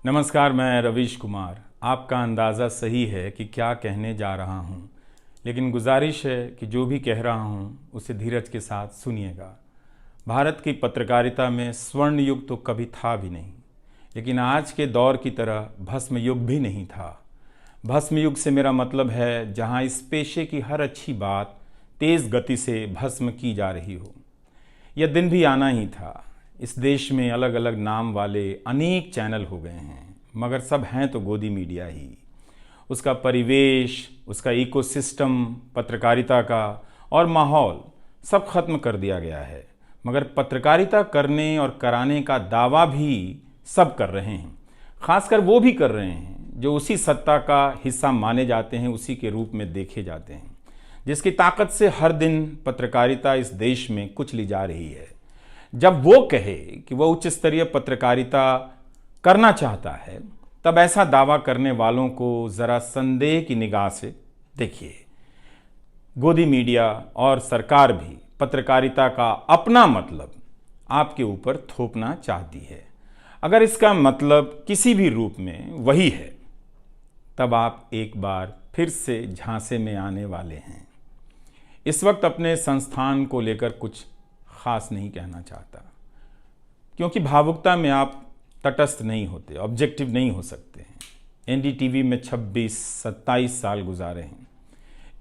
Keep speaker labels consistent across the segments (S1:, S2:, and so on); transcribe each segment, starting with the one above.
S1: नमस्कार, मैं रवीश कुमार। आपका अंदाज़ा सही है कि क्या कहने जा रहा हूँ, लेकिन गुजारिश है कि जो भी कह रहा हूँ उसे धीरज के साथ सुनिएगा। भारत की पत्रकारिता में स्वर्ण युग तो कभी था भी नहीं, लेकिन आज के दौर की तरह भस्म युग भी नहीं था। भस्म युग से मेरा मतलब है जहाँ इस पेशे की हर अच्छी बात तेज़ गति से भस्म की जा रही हो। यह दिन भी आना ही था। इस देश में अलग अलग नाम वाले अनेक चैनल हो गए हैं, मगर सब हैं तो गोदी मीडिया ही। उसका परिवेश, उसका इकोसिस्टम, पत्रकारिता का और माहौल सब खत्म कर दिया गया है। मगर पत्रकारिता करने और कराने का दावा भी सब कर रहे हैं। खासकर वो भी कर रहे हैं जो उसी सत्ता का हिस्सा माने जाते हैं, उसी के रूप में देखे जाते हैं, जिसकी ताकत से हर दिन पत्रकारिता इस देश में कुचली जा रही है। जब वो कहे कि वह उच्च स्तरीय पत्रकारिता करना चाहता है, तब ऐसा दावा करने वालों को ज़रा संदेह की निगाह से देखिए। गोदी मीडिया और सरकार भी पत्रकारिता का अपना मतलब आपके ऊपर थोपना चाहती है। अगर इसका मतलब किसी भी रूप में वही है, तब आप एक बार फिर से झांसे में आने वाले हैं। इस वक्त अपने संस्थान को लेकर कुछ खास नहीं कहना चाहता, क्योंकि भावुकता में आप तटस्थ नहीं होते, ऑब्जेक्टिव नहीं हो सकते हैं। एनडीटीवी में 26-27 साल गुजारे हैं।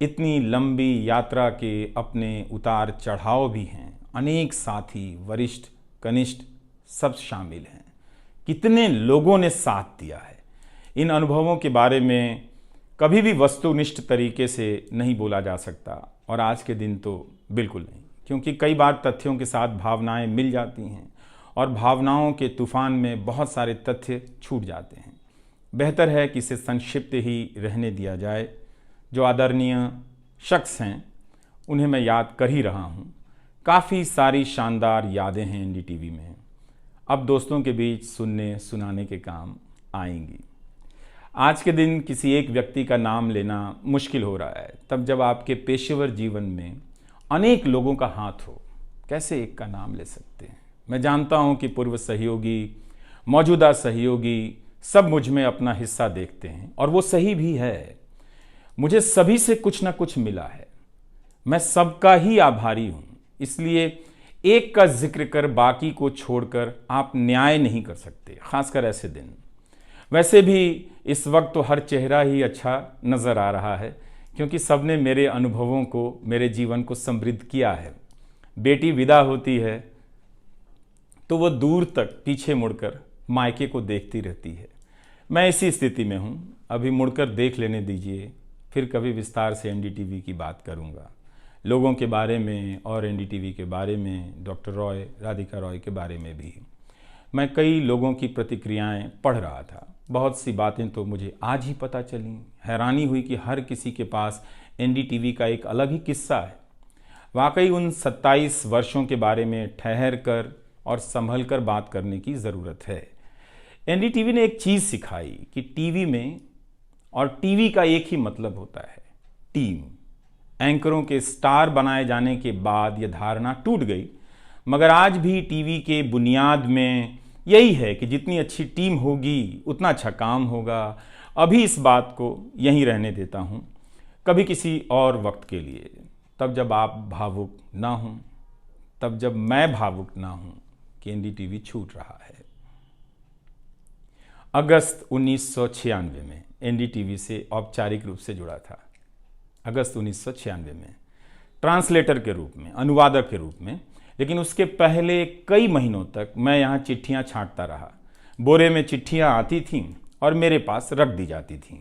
S1: इतनी लंबी यात्रा के अपने उतार चढ़ाव भी हैं। अनेक साथी, वरिष्ठ, कनिष्ठ सब शामिल हैं। कितने लोगों ने साथ दिया है। इन अनुभवों के बारे में कभी भी वस्तुनिष्ठ तरीके से नहीं बोला जा सकता, और आज के दिन तो बिल्कुल नहीं, क्योंकि कई बार तथ्यों के साथ भावनाएं मिल जाती हैं और भावनाओं के तूफान में बहुत सारे तथ्य छूट जाते हैं। बेहतर है कि इसे संक्षिप्त ही रहने दिया जाए। जो आदरणीय शख्स हैं उन्हें मैं याद कर ही रहा हूँ। काफ़ी सारी शानदार यादें हैं एनडीटीवी में, अब दोस्तों के बीच सुनने सुनाने के काम आएंगी। आज के दिन किसी एक व्यक्ति का नाम लेना मुश्किल हो रहा है, तब जब आपके पेशेवर जीवन में अनेक लोगों का हाथ हो, कैसे एक का नाम ले सकते हैं। मैं जानता हूं कि पूर्व सहयोगी, मौजूदा सहयोगी सब मुझ में अपना हिस्सा देखते हैं, और वो सही भी है। मुझे सभी से कुछ ना कुछ मिला है। मैं सबका ही आभारी हूं। इसलिए एक का जिक्र कर बाकी को छोड़कर आप न्याय नहीं कर सकते, खासकर ऐसे दिन। वैसे भी इस वक्त तो हर चेहरा ही अच्छा नज़र आ रहा है, क्योंकि सबने मेरे अनुभवों को, मेरे जीवन को समृद्ध किया है। बेटी विदा होती है तो वो दूर तक पीछे मुड़कर मायके को देखती रहती है। मैं इसी स्थिति में हूँ। अभी मुड़कर देख लेने दीजिए, फिर कभी विस्तार से एनडीटीवी की बात करूँगा, लोगों के बारे में और एनडीटीवी के बारे में, डॉक्टर रॉय, राधिका रॉय के बारे में भी। मैं कई लोगों की प्रतिक्रियाएं पढ़ रहा था। बहुत सी बातें तो मुझे आज ही पता चली। हैरानी हुई कि हर किसी के पास एनडीटीवी का एक अलग ही किस्सा है। वाकई उन 27 वर्षों के बारे में ठहर कर और संभल कर बात करने की ज़रूरत है। एनडीटीवी ने एक चीज़ सिखाई कि टीवी में और टीवी का एक ही मतलब होता है, टीम। एंकरों के स्टार बनाए जाने के बाद यह धारणा टूट गई, मगर आज भी टीवी के बुनियाद में यही है कि जितनी अच्छी टीम होगी उतना अच्छा काम होगा। अभी इस बात को यहीं रहने देता हूँ, कभी किसी और वक्त के लिए, तब जब आप भावुक ना हों, तब जब मैं भावुक ना हूँ कि एनडीटीवी छूट रहा है। अगस्त 1996 में एनडीटीवी से औपचारिक रूप से जुड़ा था। अगस्त 1996 में ट्रांसलेटर के रूप में, अनुवादक के रूप में। लेकिन उसके पहले कई महीनों तक मैं यहाँ चिट्ठियाँ छांटता रहा। बोरे में चिट्ठियाँ आती थीं और मेरे पास रख दी जाती थीं।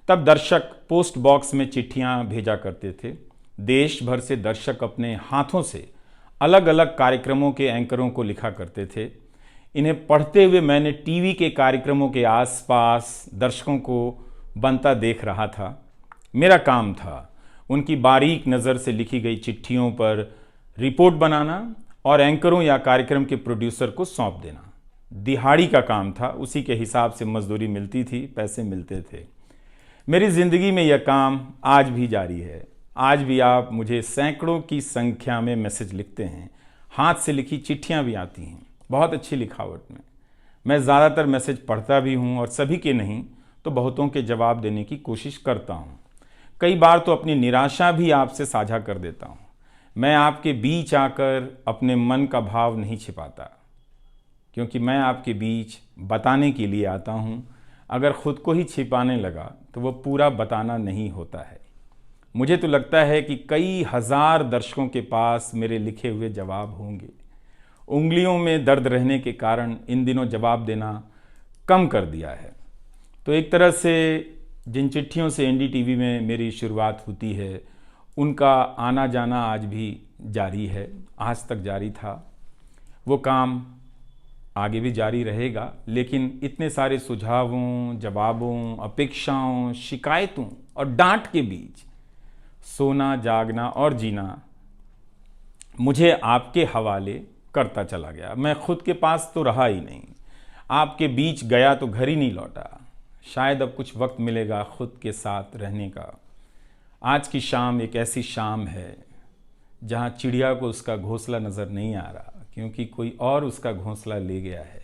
S1: तब दर्शक पोस्ट बॉक्स में चिट्ठियाँ भेजा करते थे। देश भर से दर्शक अपने हाथों से अलग अलग कार्यक्रमों के एंकरों को लिखा करते थे। इन्हें पढ़ते हुए मैंने टीवी के कार्यक्रमों के आसपास दर्शकों को बनता देख रहा था। मेरा काम था उनकी बारीक नज़र से लिखी गई चिट्ठियों पर रिपोर्ट बनाना और एंकरों या कार्यक्रम के प्रोड्यूसर को सौंप देना। दिहाड़ी का काम था, उसी के हिसाब से मजदूरी मिलती थी, पैसे मिलते थे। मेरी ज़िंदगी में यह काम आज भी जारी है। आज भी आप मुझे सैकड़ों की संख्या में मैसेज लिखते हैं, हाथ से लिखी चिट्ठियां भी आती हैं, बहुत अच्छी लिखावट में। मैं ज़्यादातर मैसेज पढ़ता भी हूँ और सभी के नहीं तो बहुतों के जवाब देने की कोशिश करता हूँ। कई बार तो अपनी निराशा भी आपसे साझा कर देता हूँ। मैं आपके बीच आकर अपने मन का भाव नहीं छिपाता, क्योंकि मैं आपके बीच बताने के लिए आता हूँ। अगर खुद को ही छिपाने लगा तो वो पूरा बताना नहीं होता है। मुझे तो लगता है कि कई हजार दर्शकों के पास मेरे लिखे हुए जवाब होंगे। उंगलियों में दर्द रहने के कारण इन दिनों जवाब देना कम कर दिया है। तो एक तरह से जिन चिट्ठियों से एनडीटीवी में मेरी शुरुआत होती है, उनका आना जाना आज भी जारी है, आज तक जारी था। वो काम आगे भी जारी रहेगा, लेकिन इतने सारे सुझावों, जवाबों, अपेक्षाओं, शिकायतों और डांट के बीच सोना, जागना और जीना मुझे आपके हवाले करता चला गया। मैं खुद के पास तो रहा ही नहीं, आपके बीच गया तो घर ही नहीं लौटा। शायद अब कुछ वक्त मिलेगा खुद के साथ रहने का। आज की शाम एक ऐसी शाम है जहां चिड़िया को उसका घोंसला नज़र नहीं आ रहा, क्योंकि कोई और उसका घोंसला ले गया है,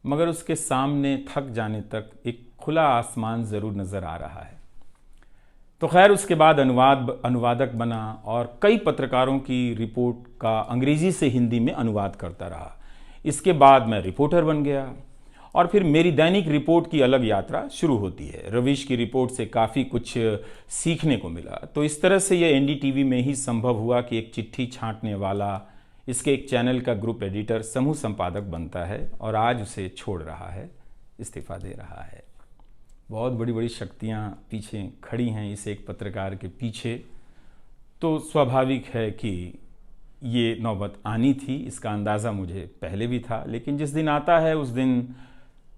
S1: मगर उसके सामने थक जाने तक एक खुला आसमान ज़रूर नज़र आ रहा है। तो खैर, उसके बाद अनुवादक बना और कई पत्रकारों की रिपोर्ट का अंग्रेज़ी से हिंदी में अनुवाद करता रहा। इसके बाद मैं रिपोर्टर बन गया और फिर मेरी दैनिक रिपोर्ट की अलग यात्रा शुरू होती है। रवीश की रिपोर्ट से काफ़ी कुछ सीखने को मिला। तो इस तरह से ये एनडीटीवी में ही संभव हुआ कि एक चिट्ठी छांटने वाला इसके एक चैनल का ग्रुप एडिटर, समूह संपादक बनता है और आज उसे छोड़ रहा है, इस्तीफा दे रहा है। बहुत बड़ी बड़ी शक्तियाँ पीछे खड़ी हैं इस एक पत्रकार के पीछे। तो स्वाभाविक है कि ये नौबत आनी थी, इसका अंदाज़ा मुझे पहले भी था। लेकिन जिस दिन आता है उस दिन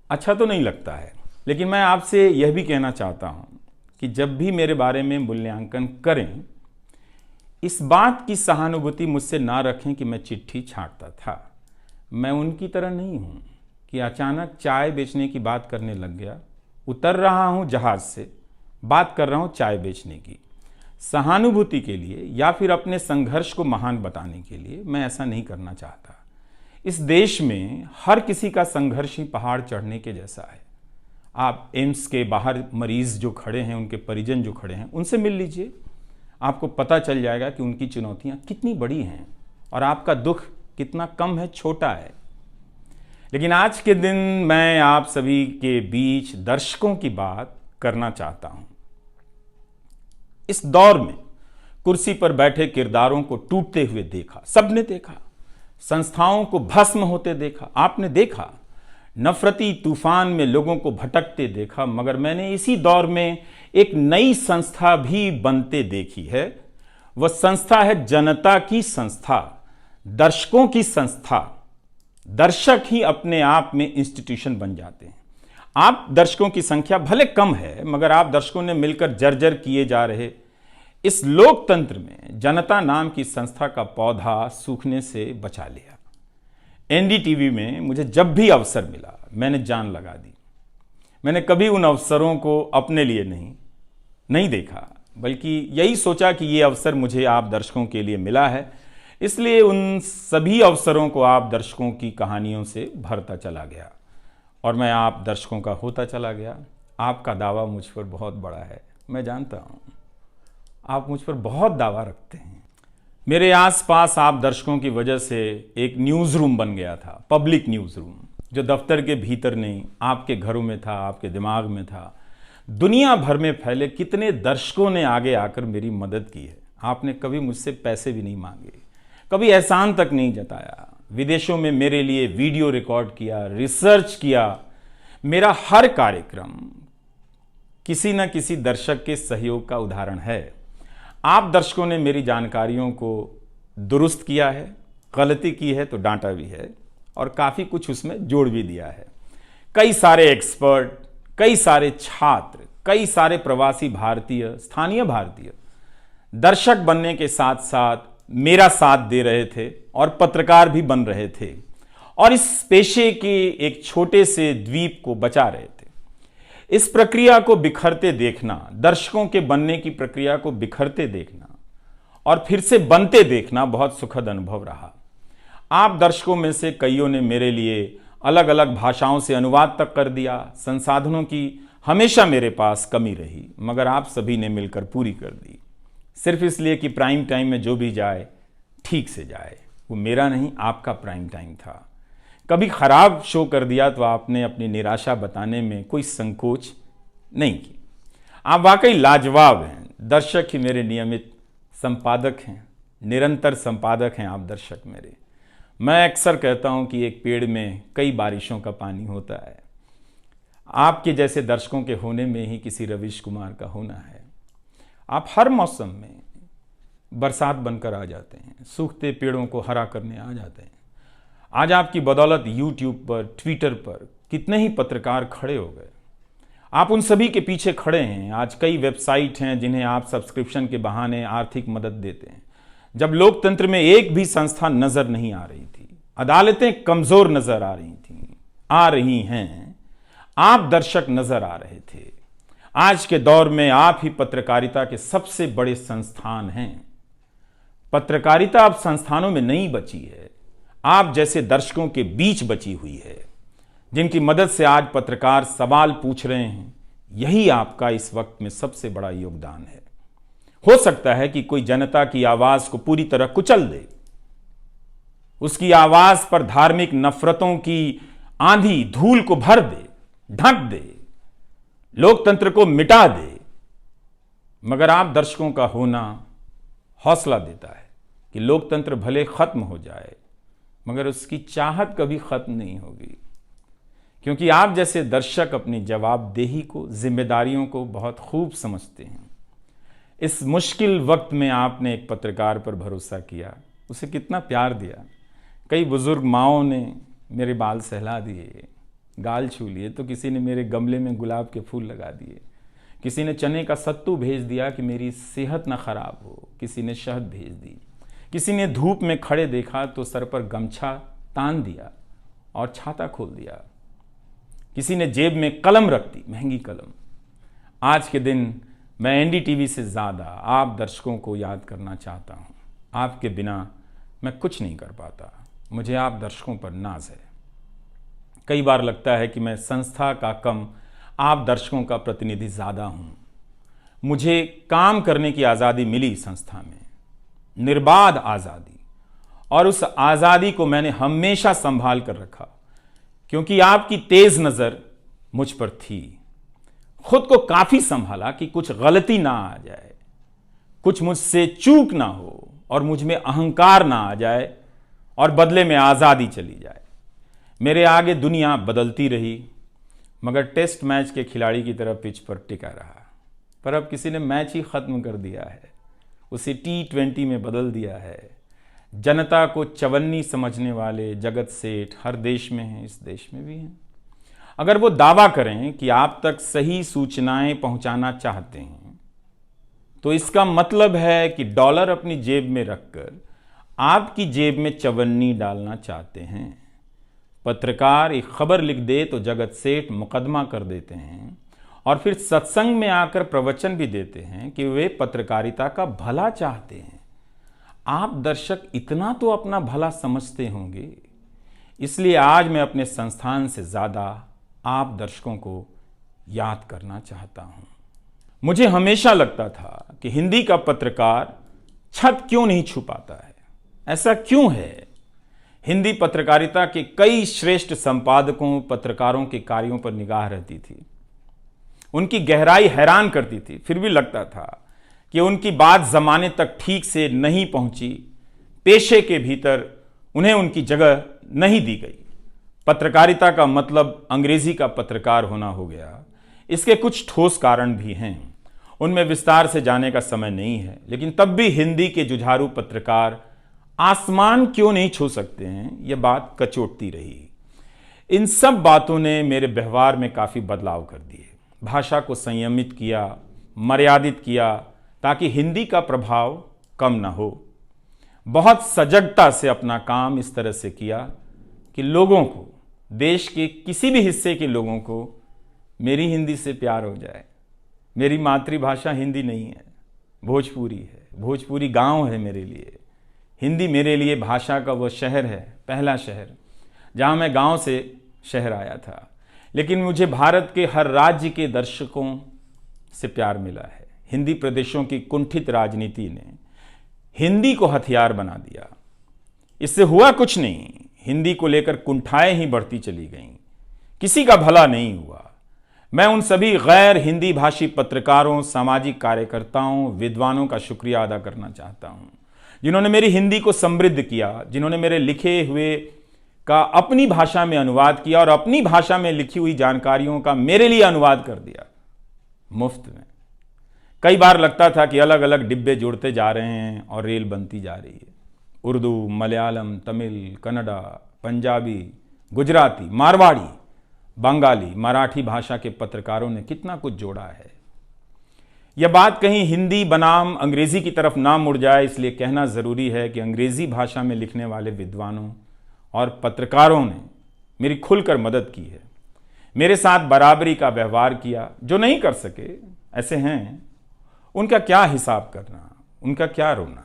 S1: अच्छा तो नहीं लगता है। लेकिन मैं आपसे यह भी कहना चाहता हूँ कि जब भी मेरे बारे में मूल्यांकन करें, इस बात की सहानुभूति मुझसे ना रखें कि मैं चिट्ठी छांटता था। मैं उनकी तरह नहीं हूँ कि अचानक चाय बेचने की बात करने लग गया। उतर रहा हूँ जहाज़ से, बात कर रहा हूँ चाय बेचने की। सहानुभूति के लिए या फिर अपने संघर्ष को महान बताने के लिए मैं ऐसा नहीं करना चाहता। इस देश में हर किसी का संघर्ष ही पहाड़ चढ़ने के जैसा है। आप एम्स के बाहर मरीज जो खड़े हैं, उनके परिजन जो खड़े हैं, उनसे मिल लीजिए। आपको पता चल जाएगा कि उनकी चुनौतियां कितनी बड़ी हैं और आपका दुख कितना कम है, छोटा है। लेकिन आज के दिन मैं आप सभी के बीच दर्शकों की बात करना चाहता हूं। इस दौर में कुर्सी पर बैठे किरदारों को टूटते हुए देखा, सबने देखा। संस्थाओं को भस्म होते देखा, आपने देखा। नफरती तूफान में लोगों को भटकते देखा, मगर मैंने इसी दौर में एक नई संस्था भी बनते देखी है। वह संस्था है जनता की संस्था, दर्शकों की संस्था। दर्शक ही अपने आप में इंस्टीट्यूशन बन जाते हैं। आप दर्शकों की संख्या भले कम है, मगर आप दर्शकों ने मिलकर जर्जर किए जा रहे इस लोकतंत्र में जनता नाम की संस्था का पौधा सूखने से बचा लिया। एनडीटीवी में मुझे जब भी अवसर मिला मैंने जान लगा दी। मैंने कभी उन अवसरों को अपने लिए नहीं देखा, बल्कि यही सोचा कि ये अवसर मुझे आप दर्शकों के लिए मिला है, इसलिए उन सभी अवसरों को आप दर्शकों की कहानियों से भरता चला गया और मैं आप दर्शकों का होता चला गया। आपका दावा मुझ पर बहुत बड़ा है, मैं जानता हूँ। आप मुझ पर बहुत दावा रखते हैं। मेरे आसपास आप दर्शकों की वजह से एक न्यूज़ रूम बन गया था, पब्लिक न्यूज़ रूम, जो दफ्तर के भीतर नहीं, आपके घरों में था, आपके दिमाग में था। दुनिया भर में फैले कितने दर्शकों ने आगे आकर मेरी मदद की है। आपने कभी मुझसे पैसे भी नहीं मांगे, कभी एहसान तक नहीं जताया। विदेशों में मेरे लिए वीडियो रिकॉर्ड किया, रिसर्च किया। मेरा हर कार्यक्रम किसी न किसी दर्शक के सहयोग का उदाहरण है। आप दर्शकों ने मेरी जानकारियों को दुरुस्त किया है, गलती की है तो डांटा भी है और काफ़ी कुछ उसमें जोड़ भी दिया है। कई सारे एक्सपर्ट, कई सारे छात्र, कई सारे प्रवासी भारतीय, स्थानीय भारतीय दर्शक बनने के साथ साथ मेरा साथ दे रहे थे और पत्रकार भी बन रहे थे और इस पेशे के एक छोटे से द्वीप को बचा रहे थे। इस प्रक्रिया को बिखरते देखना, दर्शकों के बनने की प्रक्रिया को बिखरते देखना और फिर से बनते देखना बहुत सुखद अनुभव रहा। आप दर्शकों में से कईयों ने मेरे लिए अलग अलग भाषाओं से अनुवाद तक कर दिया। संसाधनों की हमेशा मेरे पास कमी रही, मगर आप सभी ने मिलकर पूरी कर दी, सिर्फ इसलिए कि प्राइम टाइम में जो भी जाए ठीक से जाए। वो मेरा नहीं, आपका प्राइम टाइम था। कभी खराब शो कर दिया तो आपने अपनी निराशा बताने में कोई संकोच नहीं की। आप वाकई लाजवाब हैं। दर्शक ही मेरे नियमित संपादक हैं, निरंतर संपादक हैं आप दर्शक मेरे। मैं अक्सर कहता हूं कि एक पेड़ में कई बारिशों का पानी होता है। आपके जैसे दर्शकों के होने में ही किसी रवीश कुमार का होना है। आप हर मौसम में बरसात बनकर आ जाते हैं, सूखते पेड़ों को हरा करने आ जाते हैं। आज आपकी बदौलत यूट्यूब पर, ट्विटर पर कितने ही पत्रकार खड़े हो गए। आप उन सभी के पीछे खड़े हैं। आज कई वेबसाइट हैं जिन्हें आप सब्सक्रिप्शन के बहाने आर्थिक मदद देते हैं। जब लोकतंत्र में एक भी संस्था नजर नहीं आ रही थी, अदालतें कमजोर नजर आ रही थी, आ रही हैं, आप दर्शक नजर आ रहे थे। आज के दौर में आप ही पत्रकारिता के सबसे बड़े संस्थान हैं। पत्रकारिता अब संस्थानों में नहीं बची है, आप जैसे दर्शकों के बीच बची हुई है, जिनकी मदद से आज पत्रकार सवाल पूछ रहे हैं। यही आपका इस वक्त में सबसे बड़ा योगदान है। हो सकता है कि कोई जनता की आवाज को पूरी तरह कुचल दे, उसकी आवाज पर धार्मिक नफरतों की आंधी धूल को भर दे, ढक दे, लोकतंत्र को मिटा दे, मगर आप दर्शकों का होना हौसला देता है कि लोकतंत्र भले खत्म हो जाए, मगर उसकी चाहत कभी खत्म नहीं होगी, क्योंकि आप जैसे दर्शक अपनी जवाबदेही को, जिम्मेदारियों को बहुत खूब समझते हैं। इस मुश्किल वक्त में आपने एक पत्रकार पर भरोसा किया, उसे कितना प्यार दिया। कई बुजुर्ग माओं ने मेरे बाल सहला दिए, गाल छू लिए, तो किसी ने मेरे गमले में गुलाब के फूल लगा दिए, किसी ने चने का सत्तू भेज दिया कि मेरी सेहत ना खराब हो, किसी ने शहद भेज दी, किसी ने धूप में खड़े देखा तो सर पर गमछा तान दिया और छाता खोल दिया, किसी ने जेब में कलम रख दी, महंगी कलम। आज के दिन मैं एनडीटीवी से ज़्यादा आप दर्शकों को याद करना चाहता हूँ। आपके बिना मैं कुछ नहीं कर पाता। मुझे आप दर्शकों पर नाज है। कई बार लगता है कि मैं संस्था का कम, आप दर्शकों का प्रतिनिधि ज़्यादा हूँ। मुझे काम करने की आज़ादी मिली संस्था में, निर्बाध आज़ादी, और उस आज़ादी को मैंने हमेशा संभाल कर रखा, क्योंकि आपकी तेज नज़र मुझ पर थी। खुद को काफ़ी संभाला कि कुछ गलती ना आ जाए, कुछ मुझसे चूक ना हो और मुझ में अहंकार ना आ जाए और बदले में आज़ादी चली जाए। मेरे आगे दुनिया बदलती रही, मगर टेस्ट मैच के खिलाड़ी की तरह पिच पर टिका रहा। पर अब किसी ने मैच ही ख़त्म कर दिया है, उसे T20 में बदल दिया है। जनता को चवन्नी समझने वाले जगत सेठ हर देश में हैं, इस देश में भी हैं। अगर वो दावा करें कि आप तक सही सूचनाएं पहुंचाना चाहते हैं, तो इसका मतलब है कि डॉलर अपनी जेब में रखकर आपकी जेब में चवन्नी डालना चाहते हैं। पत्रकार एक खबर लिख दे तो जगत सेठ मुकदमा कर देते हैं और फिर सत्संग में आकर प्रवचन भी देते हैं कि वे पत्रकारिता का भला चाहते हैं। आप दर्शक इतना तो अपना भला समझते होंगे। इसलिए आज मैं अपने संस्थान से ज़्यादा आप दर्शकों को याद करना चाहता हूं। मुझे हमेशा लगता था कि हिंदी का पत्रकार छत क्यों नहीं छू पाता है। ऐसा क्यों है? हिंदी पत्रकारिता के कई श्रेष्ठ संपादकों, पत्रकारों के कार्यों पर निगाह रहती थी, उनकी गहराई हैरान करती थी। फिर भी लगता था कि उनकी बात जमाने तक ठीक से नहीं पहुंची, पेशे के भीतर उन्हें उनकी जगह नहीं दी गई। पत्रकारिता का मतलब अंग्रेजी का पत्रकार होना हो गया। इसके कुछ ठोस कारण भी हैं, उनमें विस्तार से जाने का समय नहीं है, लेकिन तब भी हिंदी के जुझारू पत्रकार आसमान क्यों नहीं छू सकते हैं, यह बात कचोटती रही। इन सब बातों ने मेरे व्यवहार में काफ़ी बदलाव कर दिए। भाषा को संयमित किया, मर्यादित किया, ताकि हिंदी का प्रभाव कम ना हो। बहुत सजगता से अपना काम इस तरह से किया कि लोगों को, देश के किसी भी हिस्से के लोगों को मेरी हिंदी से प्यार हो जाए। मेरी मातृभाषा हिंदी नहीं है, भोजपुरी है। भोजपुरी गांव है मेरे लिए। हिंदी मेरे लिए भाषा का वो शहर है, पहला शहर, जहां मैं गांव से शहर आया था, लेकिन मुझे भारत के हर राज्य के दर्शकों से प्यार मिला है। हिंदी प्रदेशों की कुंठित राजनीति ने हिंदी को हथियार बना दिया। इससे हुआ कुछ नहीं, हिंदी को लेकर कुंठाएं ही बढ़ती चली गईं, किसी का भला नहीं हुआ। मैं उन सभी गैर हिंदी भाषी पत्रकारों, सामाजिक कार्यकर्ताओं, विद्वानों का शुक्रिया अदा करना चाहता हूं, जिन्होंने मेरी हिंदी को समृद्ध किया, जिन्होंने मेरे लिखे हुए का अपनी भाषा में अनुवाद किया और अपनी भाषा में लिखी हुई जानकारियों का मेरे लिए अनुवाद कर दिया मुफ्त में। कई बार लगता था कि अलग अलग डिब्बे जुड़ते जा रहे हैं और रेल बनती जा रही है। उर्दू, मलयालम, तमिल, कन्नड़ा, पंजाबी, गुजराती, मारवाड़ी, बंगाली, मराठी भाषा के पत्रकारों ने कितना कुछ जोड़ा है। यह बात कहीं हिंदी बनाम अंग्रेजी की तरफ ना मुड़ जाए, इसलिए कहना जरूरी है कि अंग्रेजी भाषा में लिखने वाले विद्वानों और पत्रकारों ने मेरी खुलकर मदद की है, मेरे साथ बराबरी का व्यवहार किया। जो नहीं कर सके, ऐसे हैं, उनका क्या हिसाब करना, उनका क्या रोना,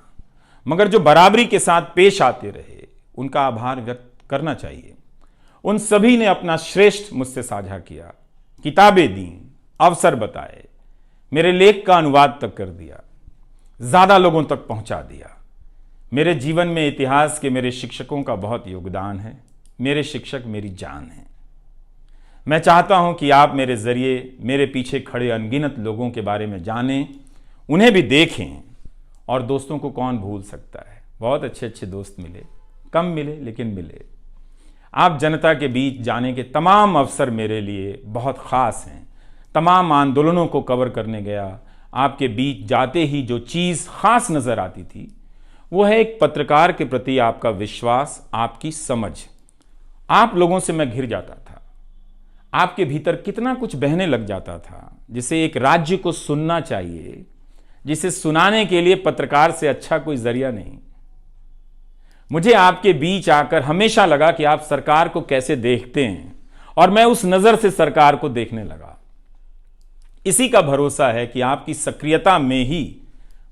S1: मगर जो बराबरी के साथ पेश आते रहे, उनका आभार व्यक्त करना चाहिए। उन सभी ने अपना श्रेष्ठ मुझसे साझा किया, किताबें दी, अवसर बताए, मेरे लेख का अनुवाद तक कर दिया, ज्यादा लोगों तक पहुंचा दिया। मेरे जीवन में इतिहास के मेरे शिक्षकों का बहुत योगदान है। मेरे शिक्षक मेरी जान है। मैं चाहता हूं कि आप मेरे जरिए मेरे पीछे खड़े अनगिनत लोगों के बारे में जानें, उन्हें भी देखें। और दोस्तों को कौन भूल सकता है, बहुत अच्छे अच्छे दोस्त मिले, कम मिले लेकिन मिले। आप जनता के बीच जाने के तमाम अवसर मेरे लिए बहुत खास हैं। तमाम आंदोलनों को कवर करने गया, आपके बीच जाते ही जो चीज़ खास नज़र आती थी वो है एक पत्रकार के प्रति आपका विश्वास, आपकी समझ। आप लोगों से मैं घिर जाता था, आपके भीतर कितना कुछ बहने लग जाता था, जिसे एक राज्य को सुनना चाहिए, जिसे सुनाने के लिए पत्रकार से अच्छा कोई जरिया नहीं। मुझे आपके बीच आकर हमेशा लगा कि आप सरकार को कैसे देखते हैं, और मैं उस नजर से सरकार को देखने लगा। इसी का भरोसा है कि आपकी सक्रियता में ही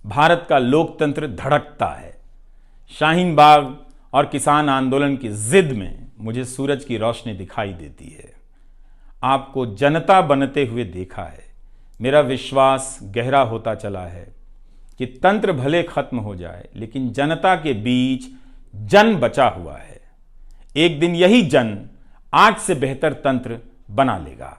S1: भारत का लोकतंत्र धड़कता है। शाहीन बाग और किसान आंदोलन की जिद में मुझे सूरज की रोशनी दिखाई देती है। आपको जनता बनते हुए देखा है। मेरा विश्वास गहरा होता चला है कि तंत्र भले खत्म हो जाए, लेकिन जनता के बीच जन बचा हुआ है। एक दिन यही जन आज से बेहतर तंत्र बना लेगा।